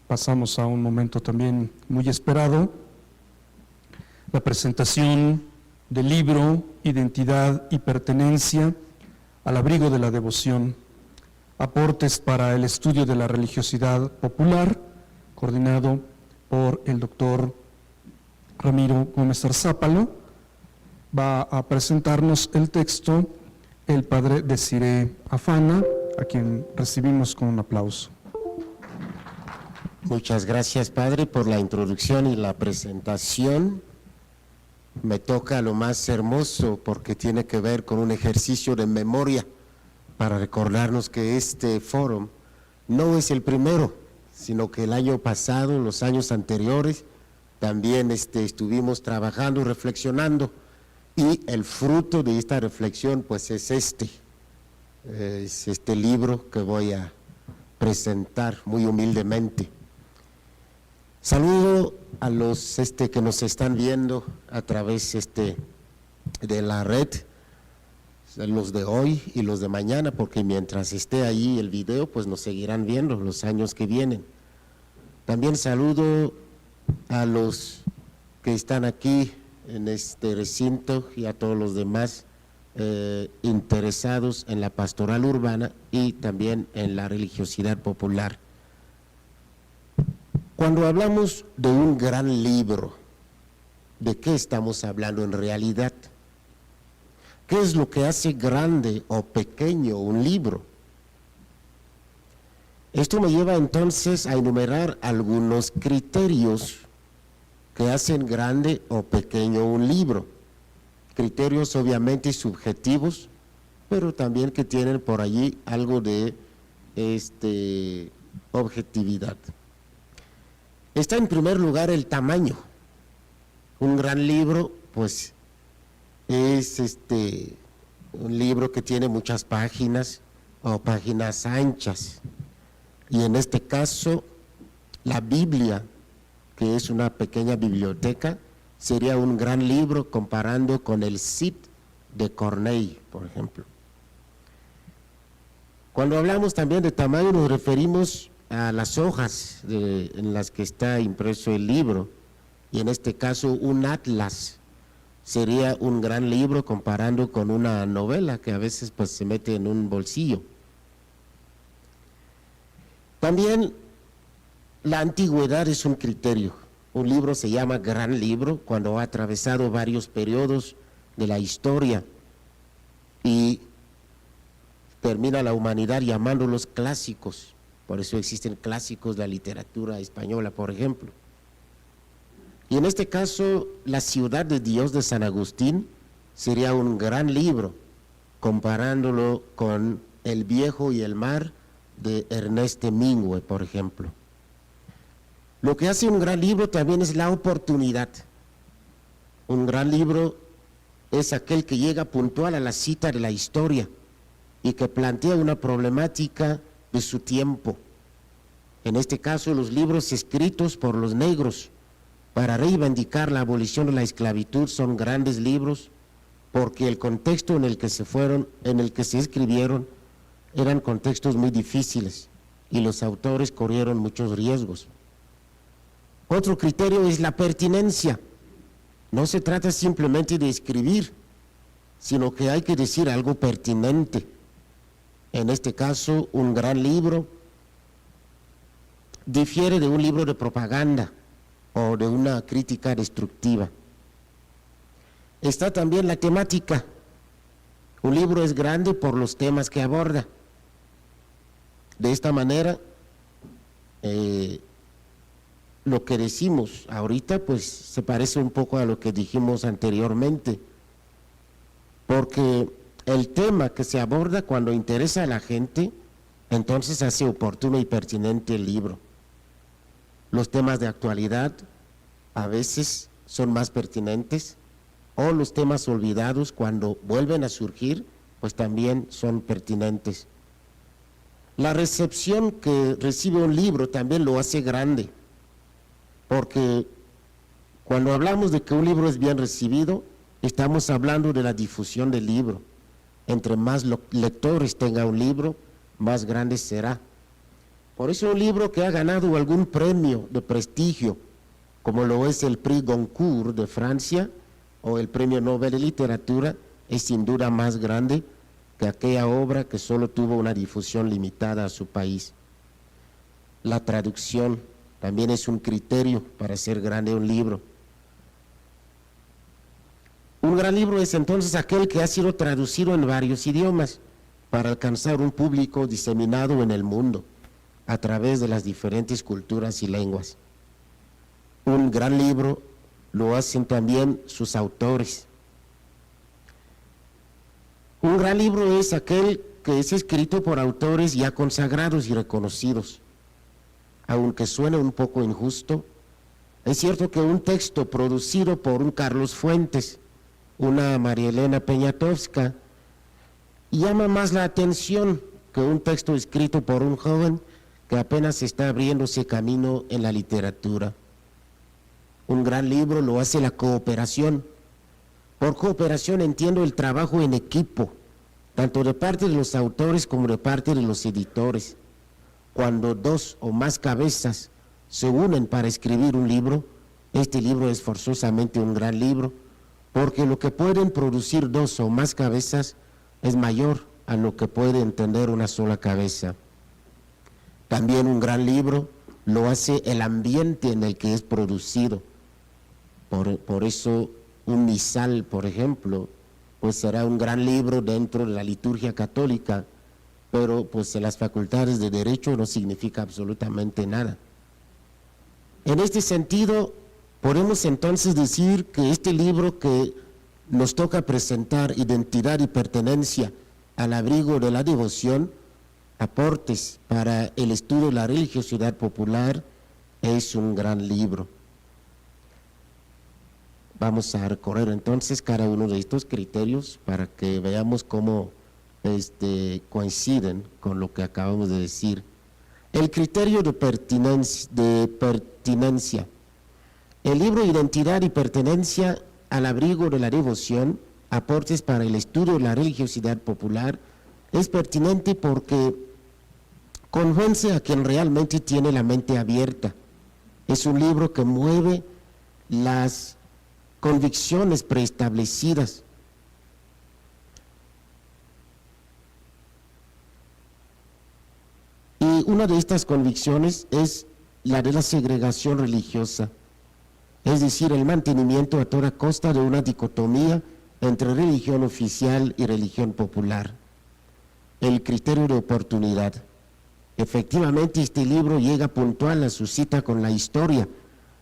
pasamos a un momento también muy esperado, la presentación del libro Identidad y Pertenencia al abrigo de la devoción, aportes para el estudio de la religiosidad popular, coordinado por el doctor Ramiro Gómez Arzápalo. Va a presentarnos el texto el padre Desiré Afana, a quien recibimos con un aplauso. Muchas gracias, padre, por la introducción y la presentación. Me toca lo más hermoso porque tiene que ver con un ejercicio de memoria para recordarnos que este foro no es el primero, sino que el año pasado, en los años anteriores, también estuvimos trabajando, reflexionando, y el fruto de esta reflexión pues es este libro que voy a presentar muy humildemente. Saludo a los que nos están viendo a través de la red, los de hoy y los de mañana, porque mientras esté ahí el video, pues nos seguirán viendo los años que vienen. También saludo a los que están aquí en este recinto y a todos los demás interesados en la pastoral urbana y también en la religiosidad popular. Cuando hablamos de un gran libro, ¿de qué estamos hablando en realidad? ¿Qué es lo que hace grande o pequeño un libro? Esto me lleva entonces a enumerar algunos criterios que hacen grande o pequeño un libro. Criterios obviamente subjetivos, pero también que tienen por allí algo de objetividad. Está en primer lugar el tamaño. Un gran libro, pues, es un libro que tiene muchas páginas o páginas anchas. Y en este caso, la Biblia, que es una pequeña biblioteca, sería un gran libro comparando con el Cid de Corneille, por ejemplo. Cuando hablamos también de tamaño, nos referimos a las hojas en las que está impreso el libro, y en este caso un atlas sería un gran libro comparando con una novela que a veces pues se mete en un bolsillo. También la antigüedad es un criterio. Un libro se llama gran libro cuando ha atravesado varios periodos de la historia y termina la humanidad llamándolos clásicos. Por eso existen clásicos de la literatura española, por ejemplo. Y en este caso, La ciudad de Dios de San Agustín sería un gran libro, comparándolo con El viejo y el mar de Ernest Hemingway, por ejemplo. Lo que hace un gran libro también es la oportunidad. Un gran libro es aquel que llega puntual a la cita de la historia y que plantea una problemática de su tiempo. En este caso, los libros escritos por los negros para reivindicar la abolición de la esclavitud son grandes libros porque el contexto en el que se escribieron eran contextos muy difíciles y los autores corrieron muchos riesgos. Otro criterio es la pertinencia. No se trata simplemente de escribir, sino que hay que decir algo pertinente. En este caso, un gran libro difiere de un libro de propaganda o de una crítica destructiva. Está también la temática. Un libro es grande por los temas que aborda. De esta manera, lo que decimos ahorita pues se parece un poco a lo que dijimos anteriormente, porque el tema que se aborda cuando interesa a la gente, entonces hace oportuno y pertinente el libro. Los temas de actualidad a veces son más pertinentes, o los temas olvidados cuando vuelven a surgir, pues también son pertinentes. La recepción que recibe un libro también lo hace grande, porque cuando hablamos de que un libro es bien recibido, estamos hablando de la difusión del libro. Entre más lectores tenga un libro, más grande será. Por eso un libro que ha ganado algún premio de prestigio, como lo es el Prix Goncourt de Francia o el Premio Nobel de Literatura, es sin duda más grande que aquella obra que solo tuvo una difusión limitada a su país. La traducción también es un criterio para hacer grande un libro. Un gran libro es entonces aquel que ha sido traducido en varios idiomas para alcanzar un público diseminado en el mundo a través de las diferentes culturas y lenguas. Un gran libro lo hacen también sus autores. Un gran libro es aquel que es escrito por autores ya consagrados y reconocidos. Aunque suene un poco injusto, es cierto que un texto producido por un Carlos Fuentes, una María Elena Poniatowska, llama más la atención que un texto escrito por un joven que apenas está abriéndose camino en la literatura. Un gran libro lo hace la cooperación. Por cooperación entiendo el trabajo en equipo, tanto de parte de los autores como de parte de los editores. Cuando dos o más cabezas se unen para escribir un libro, este libro es forzosamente un gran libro, porque lo que pueden producir dos o más cabezas es mayor a lo que puede entender una sola cabeza. También un gran libro lo hace el ambiente en el que es producido. Por eso un misal, por ejemplo, pues será un gran libro dentro de la liturgia católica, pero pues en las facultades de Derecho no significa absolutamente nada. En este sentido, podemos entonces decir que este libro que nos toca presentar, Identidad y Pertenencia al abrigo de la devoción, aportes para el estudio de la religiosidad popular, es un gran libro. Vamos a recorrer entonces cada uno de estos criterios para que veamos cómo coinciden con lo que acabamos de decir. El criterio de pertinencia. El libro Identidad y Pertenencia al abrigo de la devoción, aportes para el estudio de la religiosidad popular, es pertinente porque convence a quien realmente tiene la mente abierta. Es un libro que mueve las convicciones preestablecidas. Y una de estas convicciones es la de la segregación religiosa, es decir, el mantenimiento a toda costa de una dicotomía entre religión oficial y religión popular. El criterio de oportunidad. Efectivamente, este libro llega puntual a su cita con la historia,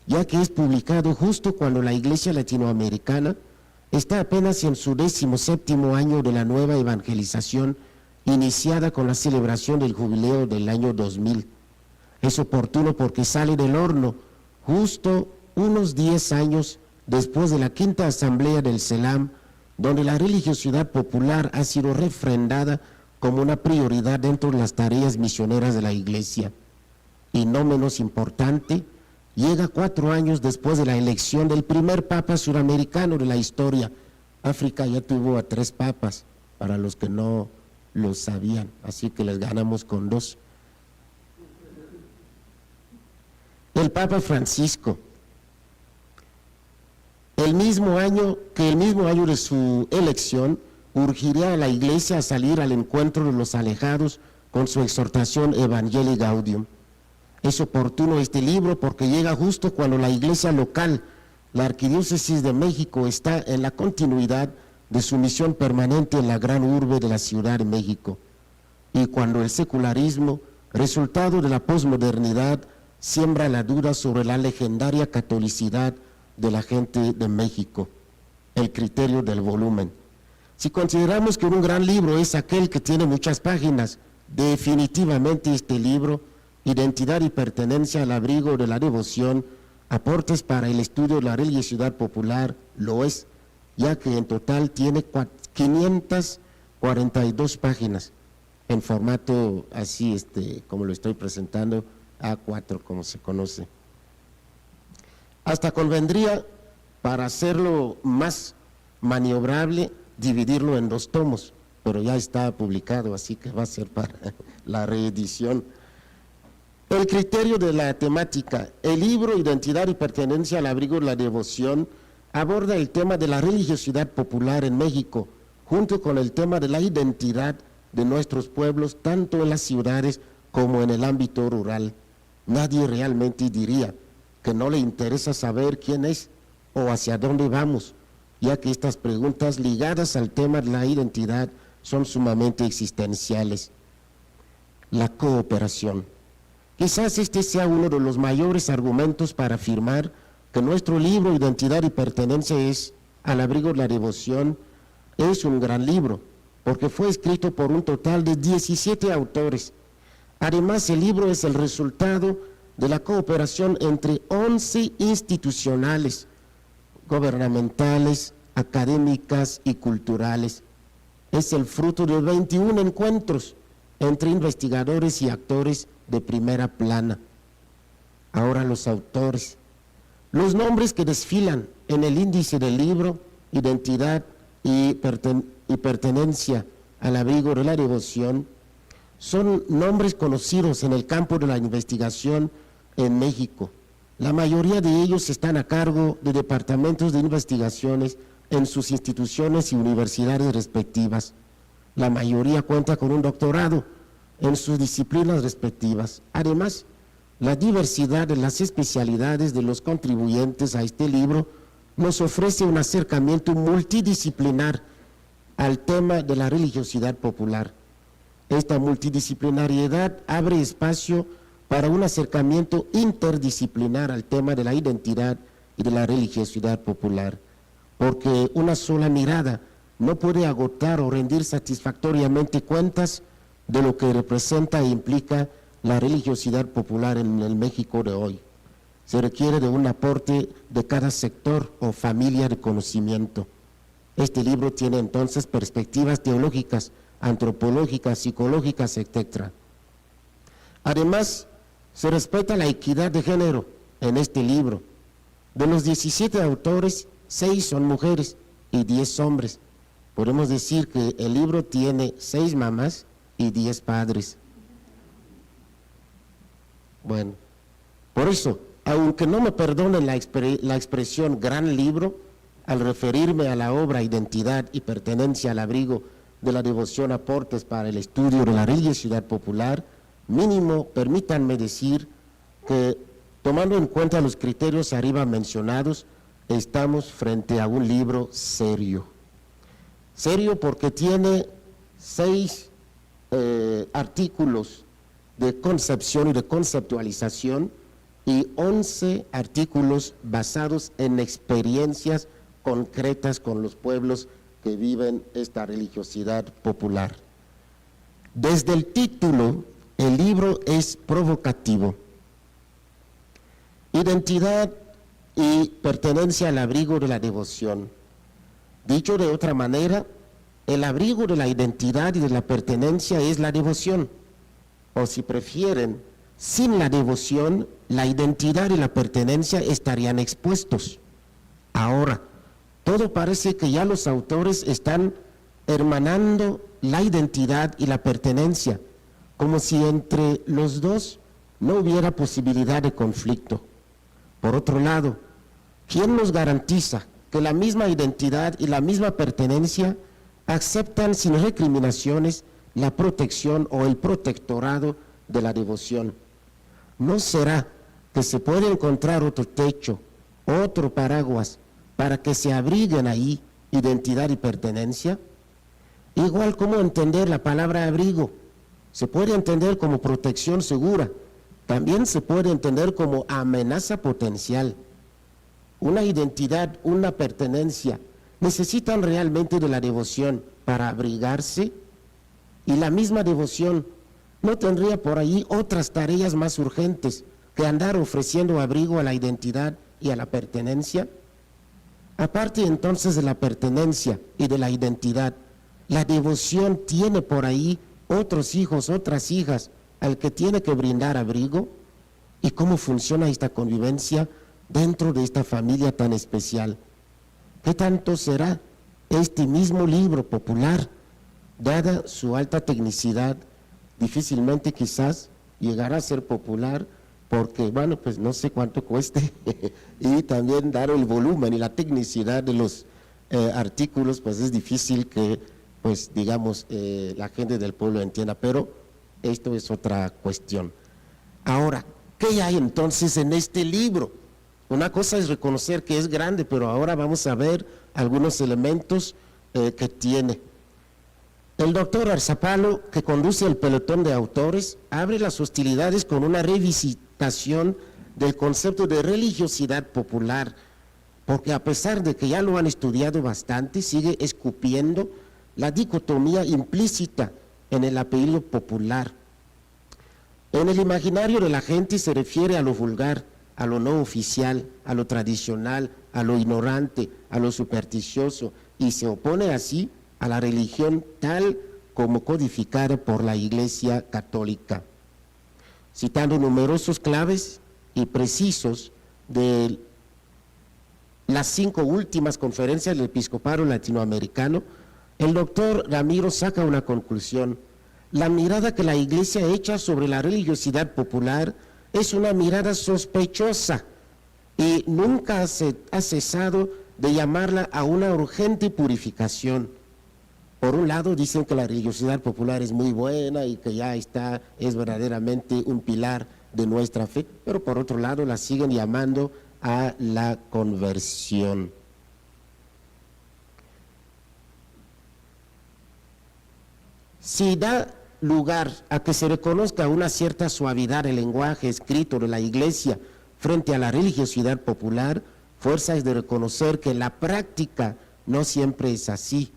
ya que es publicado justo cuando la Iglesia latinoamericana está apenas en su 17º año de la nueva evangelización, iniciada con la celebración del jubileo del año 2000. Es oportuno porque sale del horno justo unos 10 años después de la quinta asamblea del CELAM, donde la religiosidad popular ha sido refrendada como una prioridad dentro de las tareas misioneras de la Iglesia. Y no menos importante, llega 4 años después de la elección del primer papa suramericano de la historia. África ya tuvo a 3 papas, para los que no lo sabían, así que les ganamos con 2. El Papa Francisco, el mismo año de su elección, urgiría a la Iglesia a salir al encuentro de los alejados con su exhortación Evangelii Gaudium. Es oportuno este libro porque llega justo cuando la Iglesia local, la Arquidiócesis de México, está en la continuidad de su misión permanente en la gran urbe de la Ciudad de México, y cuando el secularismo, resultado de la posmodernidad, siembra la duda sobre la legendaria catolicidad de la gente de México. El criterio del volumen. Si consideramos que un gran libro es aquel que tiene muchas páginas, definitivamente este libro, Identidad y Pertenencia al abrigo de la devoción, aportes para el estudio de la religiosidad popular, lo es, ya que en total tiene 542 páginas, en formato así, como lo estoy presentando, A4, como se conoce. Hasta convendría, para hacerlo más maniobrable, dividirlo en 2 tomos, pero ya está publicado, así que va a ser para la reedición. El criterio de la temática. El libro Identidad y Pertenencia al Abrigo de la Devoción aborda el tema de la religiosidad popular en México, junto con el tema de la identidad de nuestros pueblos, tanto en las ciudades como en el ámbito rural. Nadie realmente diría que no le interesa saber quién es o hacia dónde vamos, ya que estas preguntas ligadas al tema de la identidad son sumamente existenciales. La cooperación. Quizás este sea uno de los mayores argumentos para afirmar que nuestro libro Identidad y Pertenencia al Abrigo de la Devoción es un gran libro, porque fue escrito por un total de 17 autores. Además, el libro es el resultado de la cooperación entre 11 institucionales, gubernamentales, académicas y culturales. Es el fruto de 21 encuentros entre investigadores y actores de primera plana. Ahora los autores. Los nombres que desfilan en el índice del libro Identidad y Pertenencia al Abrigo de la Devoción son nombres conocidos en el campo de la investigación en México. La mayoría de ellos están a cargo de departamentos de investigaciones en sus instituciones y universidades respectivas. La mayoría cuenta con un doctorado en sus disciplinas respectivas. Además, la diversidad de las especialidades de los contribuyentes a este libro nos ofrece un acercamiento multidisciplinar al tema de la religiosidad popular. Esta multidisciplinariedad abre espacio para un acercamiento interdisciplinar al tema de la identidad y de la religiosidad popular, porque una sola mirada no puede agotar o rendir satisfactoriamente cuentas de lo que representa e implica la religiosidad popular en el México de hoy. Se requiere de un aporte de cada sector o familia de conocimiento. Este libro tiene entonces perspectivas teológicas, antropológicas, psicológicas, etc. Además, se respeta la equidad de género en este libro. De los 17 autores, 6 son mujeres y 10 hombres. Podemos decir que el libro tiene 6 mamás y 10 padres. Bueno, por eso, aunque no me perdonen la expresión gran libro, al referirme a la obra Identidad y Pertenencia al Abrigo de la Devoción, aportes para el estudio de la religiosidad popular, mínimo permítanme decir que, tomando en cuenta los criterios arriba mencionados, estamos frente a un libro serio. Serio porque tiene 6 artículos de concepción y de conceptualización y 11 artículos basados en experiencias concretas con los pueblos que viven esta religiosidad popular. Desde el título, el libro es provocativo. Identidad y pertenencia al abrigo de la devoción. Dicho de otra manera, el abrigo de la identidad y de la pertenencia es la devoción, o si prefieren, sin la devoción, la identidad y la pertenencia estarían expuestos. Ahora, todo parece que ya los autores están hermanando la identidad y la pertenencia, como si entre los dos no hubiera posibilidad de conflicto. Por otro lado, ¿quién nos garantiza que la misma identidad y la misma pertenencia aceptan sin recriminaciones la protección o el protectorado de la devoción? ¿No será que se puede encontrar otro techo, otro paraguas, para que se abriguen ahí identidad y pertenencia? Igual como entender la palabra abrigo, se puede entender como protección segura, también se puede entender como amenaza potencial. Una identidad, una pertenencia, necesitan realmente de la devoción para abrigarse, y la misma devoción no tendría por ahí otras tareas más urgentes que andar ofreciendo abrigo a la identidad y a la pertenencia. Aparte entonces de la pertenencia y de la identidad, la devoción tiene por ahí otros hijos, otras hijas al que tiene que brindar abrigo. ¿Y cómo funciona esta convivencia dentro de esta familia tan especial? ¿Qué tanto será este mismo libro popular, dada su alta tecnicidad, difícilmente quizás llegará a ser popular porque, bueno, pues no sé cuánto cueste y también dar el volumen y la tecnicidad de los artículos, pues es difícil que, pues digamos, la gente del pueblo entienda, pero esto es otra cuestión. Ahora, ¿qué hay entonces en este libro? Una cosa es reconocer que es grande, pero ahora vamos a ver algunos elementos que tiene. El doctor Arzapalo, que conduce el pelotón de autores, abre las hostilidades con una revisitación del concepto de religiosidad popular, porque a pesar de que ya lo han estudiado bastante, sigue escupiendo la dicotomía implícita en el apellido popular. En el imaginario de la gente se refiere a lo vulgar, a lo no oficial, a lo tradicional, a lo ignorante, a lo supersticioso, y se opone así a la religión tal como codificada por la Iglesia Católica. Citando numerosos claves y precisos de las 5 últimas conferencias del episcopado latinoamericano, el doctor Ramiro saca una conclusión: la mirada que la Iglesia echa sobre la religiosidad popular es una mirada sospechosa y nunca ha cesado de llamarla a una urgente purificación. Por un lado dicen que la religiosidad popular es muy buena y que ya es verdaderamente un pilar de nuestra fe, pero por otro lado la siguen llamando a la conversión. Si da lugar a que se reconozca una cierta suavidad del lenguaje escrito de la Iglesia frente a la religiosidad popular, fuerza es de reconocer que la práctica no siempre es así.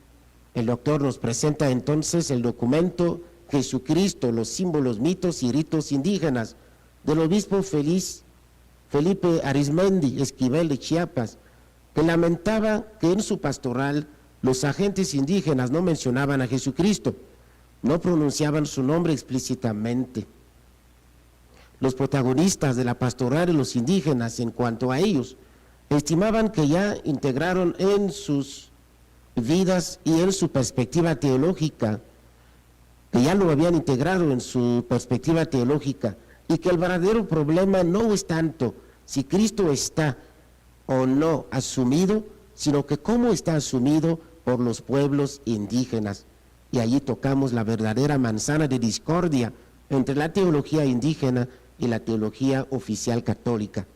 El doctor nos presenta entonces el documento Jesucristo, los símbolos, mitos y ritos indígenas del obispo Felipe Arizmendi Esquivel de Chiapas, que lamentaba que en su pastoral los agentes indígenas no mencionaban a Jesucristo, no pronunciaban su nombre explícitamente. Los protagonistas de la pastoral de los indígenas, en cuanto a ellos, estimaban que ya integraron en sus vidas y en su perspectiva teológica, que ya lo habían integrado en su perspectiva teológica, y que el verdadero problema no es tanto si Cristo está o no asumido, sino que cómo está asumido por los pueblos indígenas. Y allí tocamos la verdadera manzana de discordia entre la teología indígena y la teología oficial católica.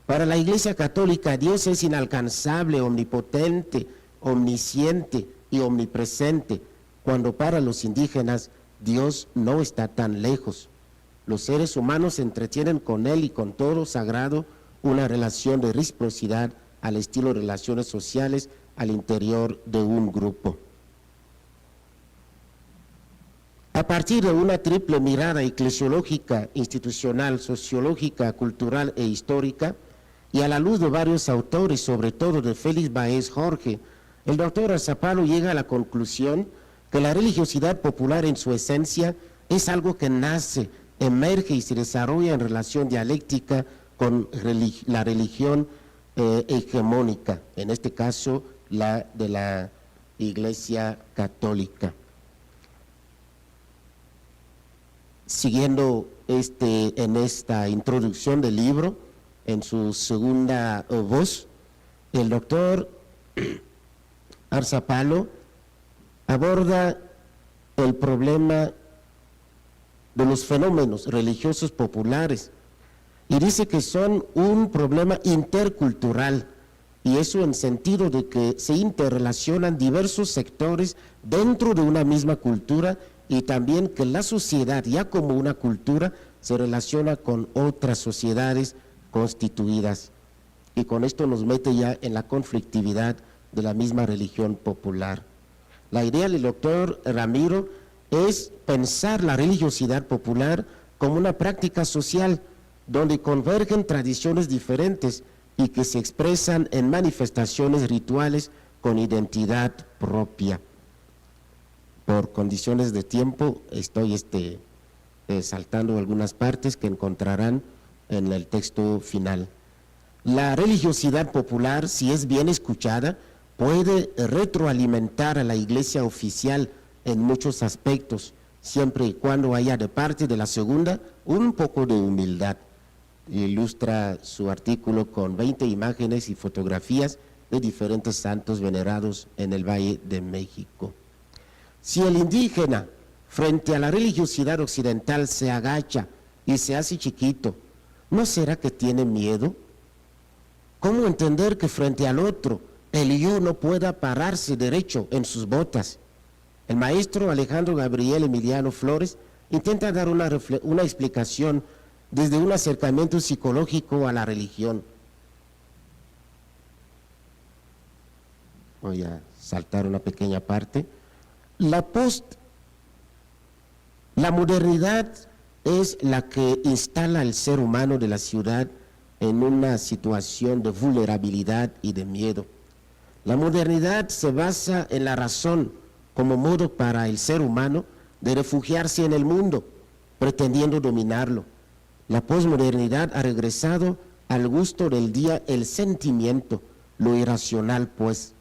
Para la Iglesia Católica, Dios es inalcanzable, omnipotente, omnisciente y omnipresente, cuando para los indígenas Dios no está tan lejos. Los seres humanos se entretienen con Él y con todo sagrado una relación de reciprocidad al estilo de relaciones sociales al interior de un grupo. A partir de una triple mirada eclesiológica, institucional, sociológica, cultural e histórica, y a la luz de varios autores, sobre todo de Félix Baez Jorge, el doctor Arzapalo llega a la conclusión que la religiosidad popular en su esencia es algo que nace, emerge y se desarrolla en relación dialéctica con la religión hegemónica, en este caso la de la Iglesia Católica. Siguiendo en esta introducción del libro, en su segunda voz, el doctor Arzapalo aborda el problema de los fenómenos religiosos populares y dice que son un problema intercultural, y eso en sentido de que se interrelacionan diversos sectores dentro de una misma cultura, y también que la sociedad ya como una cultura se relaciona con otras sociedades constituidas, y con esto nos mete ya en la conflictividad de la misma religión popular. La idea del doctor Ramiro es pensar la religiosidad popular como una práctica social donde convergen tradiciones diferentes y que se expresan en manifestaciones rituales con identidad propia. Por condiciones de tiempo estoy saltando algunas partes que encontrarán en el texto final. La religiosidad popular, si es bien escuchada, puede retroalimentar a la Iglesia oficial en muchos aspectos, siempre y cuando haya de parte de la segunda un poco de humildad. Ilustra su artículo con 20 imágenes y fotografías de diferentes santos venerados en el Valle de México. Si el indígena frente a la religiosidad occidental se agacha y se hace chiquito, ¿no será que tiene miedo? ¿Cómo entender que frente al otro el yo no pueda pararse derecho en sus botas? El maestro Alejandro Gabriel Emiliano Flores intenta dar una explicación desde un acercamiento psicológico a la religión. Voy a saltar una pequeña parte. La modernidad es la que instala al ser humano de la ciudad en una situación de vulnerabilidad y de miedo. La modernidad se basa en la razón como modo para el ser humano de refugiarse en el mundo, pretendiendo dominarlo. La posmodernidad ha regresado al gusto del día el sentimiento, lo irracional pues,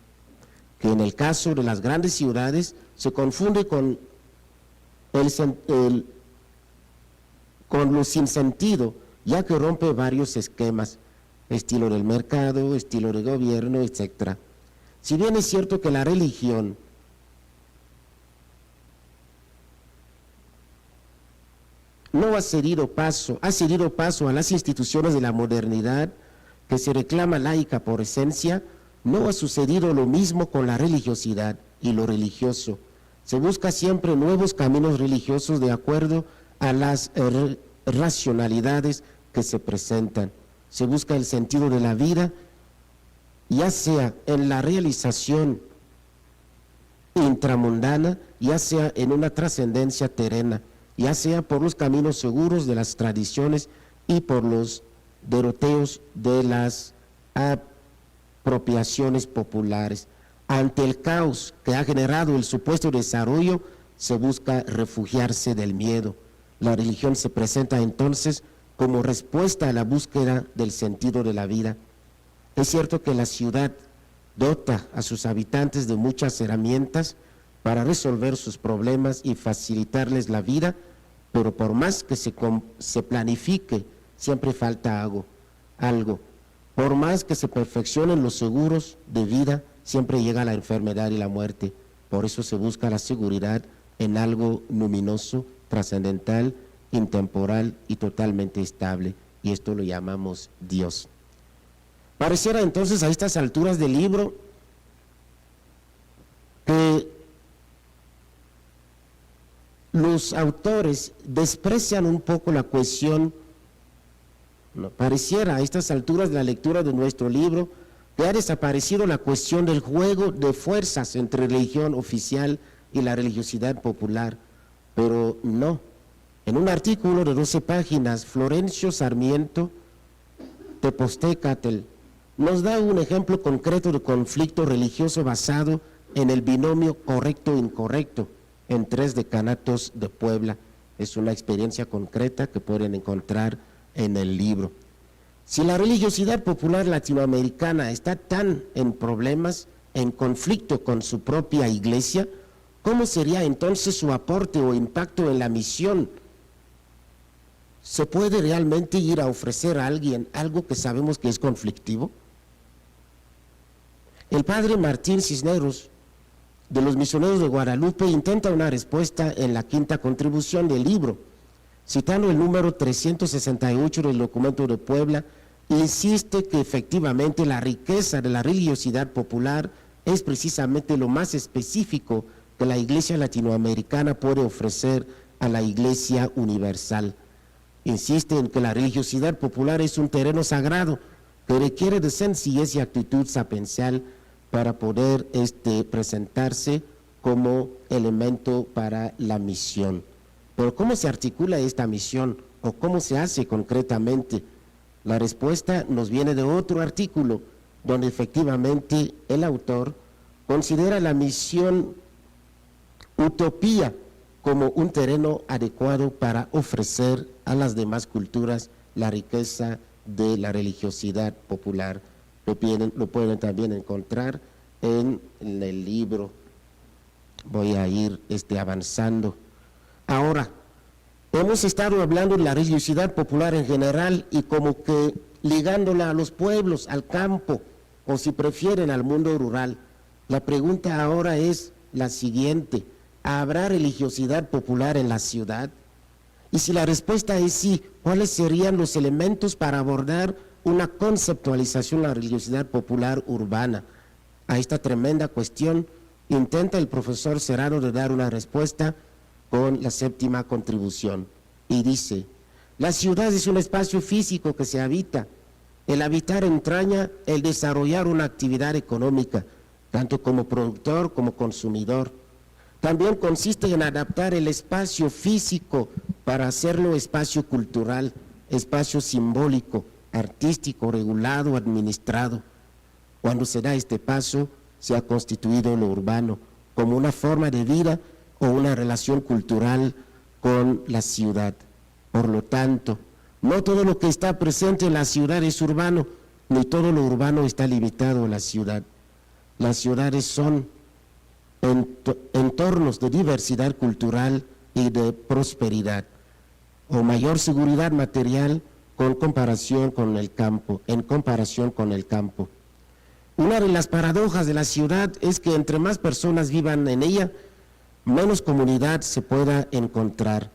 que en el caso de las grandes ciudades se confunde con lo sin sentido, ya que rompe varios esquemas, estilo del mercado, estilo de gobierno, etc. Si bien es cierto que la religión no ha cedido paso a las instituciones de la modernidad, que se reclama laica por esencia, no ha sucedido lo mismo con la religiosidad y lo religioso. Se busca siempre nuevos caminos religiosos de acuerdo a las racionalidades que se presentan. Se busca el sentido de la vida, ya sea en la realización intramundana, ya sea en una trascendencia terrena, ya sea por los caminos seguros de las tradiciones y por los deroteos de las apropiaciones populares. Ante el caos que ha generado el supuesto desarrollo, se busca refugiarse del miedo. La religión se presenta entonces como respuesta a la búsqueda del sentido de la vida. Es cierto que la ciudad dota a sus habitantes de muchas herramientas para resolver sus problemas y facilitarles la vida, pero por más que se planifique, siempre falta algo. Por más que se perfeccionen los seguros de vida, siempre llega la enfermedad y la muerte. Por eso se busca la seguridad en algo luminoso, trascendental, intemporal y totalmente estable, y esto lo llamamos Dios. Pareciera entonces a estas alturas del libro que los autores desprecian un poco la cuestión, pareciera a estas alturas de la lectura de nuestro libro que ha desaparecido la cuestión del juego de fuerzas entre religión oficial y la religiosidad popular, pero no. En un artículo de 12 páginas, Florencio Sarmiento Tepostecatl nos da un ejemplo concreto de conflicto religioso basado en el binomio correcto-incorrecto en 3 decanatos de Puebla. Es una experiencia concreta que pueden encontrar en el libro. Si la religiosidad popular latinoamericana está tan en problemas, en conflicto con su propia iglesia, ¿cómo sería entonces su aporte o impacto en la misión? ¿Se puede realmente ir a ofrecer a alguien algo que sabemos que es conflictivo? El padre Martín Cisneros, de los Misioneros de Guadalupe, intenta una respuesta en la 5ª contribución del libro, citando el número 368 del documento de Puebla, insiste que efectivamente la riqueza de la religiosidad popular es precisamente lo más específico que la Iglesia latinoamericana puede ofrecer a la Iglesia universal. Insiste en que la religiosidad popular es un terreno sagrado que requiere de sencillez y actitud sapiencial para poder presentarse como elemento para la misión. Pero ¿cómo se articula esta misión o cómo se hace concretamente? La respuesta nos viene de otro artículo donde efectivamente el autor considera la misión utopía como un terreno adecuado para ofrecer a las demás culturas la riqueza de la religiosidad popular. Lo pueden también encontrar en el libro. Voy a ir avanzando. Ahora, hemos estado hablando de la religiosidad popular en general y como que ligándola a los pueblos, al campo, o si prefieren al mundo rural. La pregunta ahora es la siguiente: ¿habrá religiosidad popular en la ciudad? Y si la respuesta es sí, ¿cuáles serían los elementos para abordar una conceptualización de la religiosidad popular urbana? A esta tremenda cuestión intenta el profesor Serrano de dar una respuesta con la séptima contribución. Y dice: la ciudad es un espacio físico que se habita. El habitar entraña el desarrollar una actividad económica, tanto como productor como consumidor. También consiste en adaptar el espacio físico para hacerlo espacio cultural, espacio simbólico, artístico, regulado, administrado. Cuando se da este paso, se ha constituido lo urbano como una forma de vida o una relación cultural con la ciudad. Por lo tanto, no todo lo que está presente en la ciudad es urbano, ni todo lo urbano está limitado a la ciudad. Las ciudades son entornos de diversidad cultural y de prosperidad, o mayor seguridad material en comparación con el campo. Una de las paradojas de la ciudad es que entre más personas vivan en ella, menos comunidad se pueda encontrar.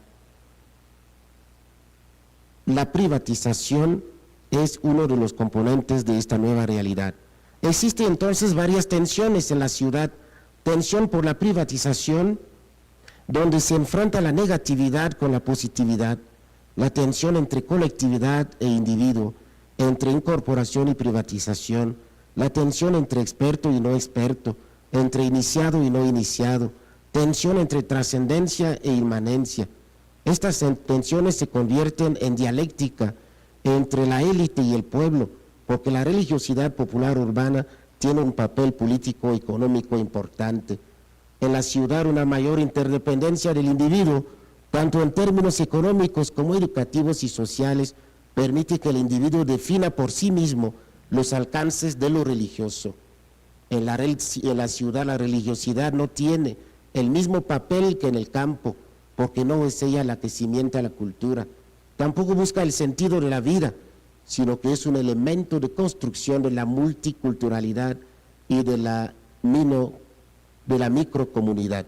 La privatización es uno de los componentes de esta nueva realidad. Existen entonces varias tensiones en la ciudad: tensión por la privatización, donde se enfrenta la negatividad con la positividad, la tensión entre colectividad e individuo, entre incorporación y privatización, la tensión entre experto y no experto, entre iniciado y no iniciado, tensión entre trascendencia e inmanencia. Estas tensiones se convierten en dialéctica entre la élite y el pueblo, porque la religiosidad popular urbana tiene un papel político económico importante. En la ciudad, una mayor interdependencia del individuo, tanto en términos económicos como educativos y sociales, permite que el individuo defina por sí mismo los alcances de lo religioso. En la ciudad la religiosidad no tiene el mismo papel que en el campo, porque no es ella la que cimienta la cultura. Tampoco busca el sentido de la vida, sino que es un elemento de construcción de la multiculturalidad y de la microcomunidad.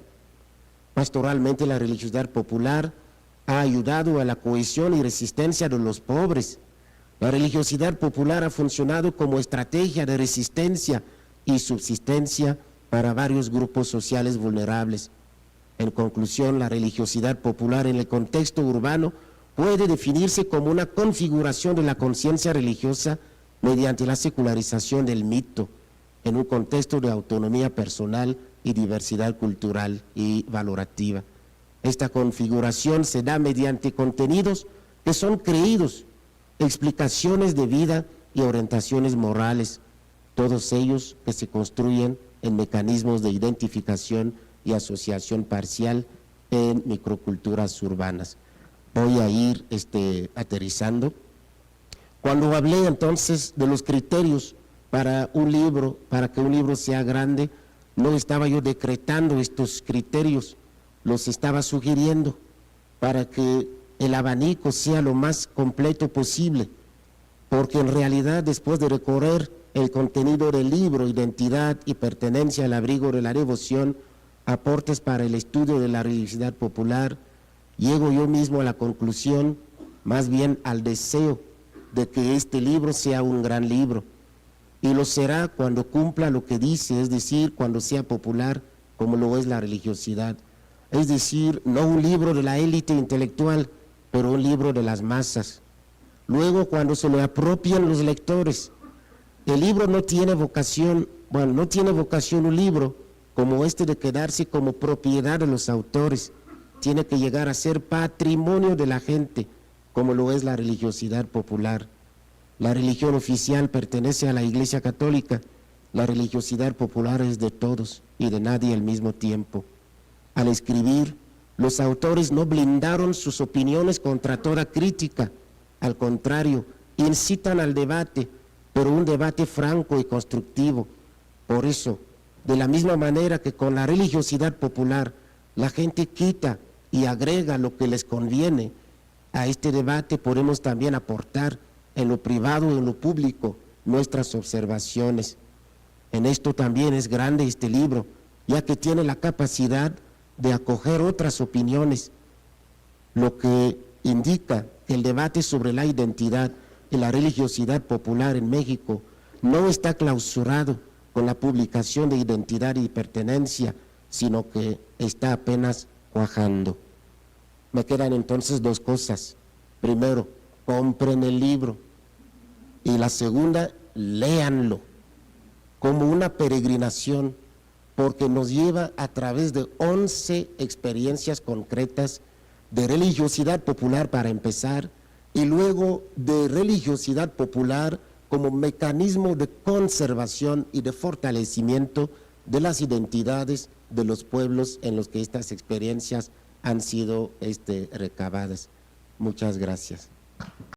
Pastoralmente, la religiosidad popular ha ayudado a la cohesión y resistencia de los pobres. La religiosidad popular ha funcionado como estrategia de resistencia y subsistencia para varios grupos sociales vulnerables. En conclusión, la religiosidad popular en el contexto urbano puede definirse como una configuración de la conciencia religiosa mediante la secularización del mito, en un contexto de autonomía personal y diversidad cultural y valorativa. Esta configuración se da mediante contenidos que son creídos, explicaciones de vida y orientaciones morales, todos ellos que se construyen en mecanismos de identificación y asociación parcial en microculturas urbanas. Voy a ir aterrizando. Cuando hablé entonces de los criterios para un libro, para que un libro sea grande, no estaba yo decretando estos criterios, los estaba sugiriendo para que el abanico sea lo más completo posible, porque en realidad, después de recorrer el contenido del libro, identidad y pertenencia al abrigo de la devoción, aportes para el estudio de la religiosidad popular, llego yo mismo a la conclusión, más bien al deseo de que este libro sea un gran libro, y lo será cuando cumpla lo que dice, es decir, cuando sea popular como lo es la religiosidad, es decir, no un libro de la élite intelectual, pero un libro de las masas. Luego, cuando se lo apropien los lectores, el libro no tiene vocación, no tiene vocación un libro como este de quedarse como propiedad de los autores, tiene que llegar a ser patrimonio de la gente, como lo es la religiosidad popular. La religión oficial pertenece a la Iglesia Católica, la religiosidad popular es de todos y de nadie al mismo tiempo. Al escribir, los autores no blindaron sus opiniones contra toda crítica, al contrario, incitan al debate, pero un debate franco y constructivo. Por eso, de la misma manera que con la religiosidad popular, la gente quita y agrega lo que les conviene. A este debate podemos también aportar en lo privado y en lo público nuestras observaciones. En esto también es grande este libro, ya que tiene la capacidad de acoger otras opiniones, lo que indica que el debate sobre la identidad y la religiosidad popular en México no está clausurado con la publicación de Identidad y Pertenencia, sino que está apenas cuajando. Me quedan entonces dos cosas. Primero, compren el libro. Y la segunda, léanlo como una peregrinación, porque nos lleva a través de 11 experiencias concretas de religiosidad popular para empezar, y luego de religiosidad popular como mecanismo de conservación y de fortalecimiento de las identidades de los pueblos en los que estas experiencias han sido recabadas. Muchas gracias.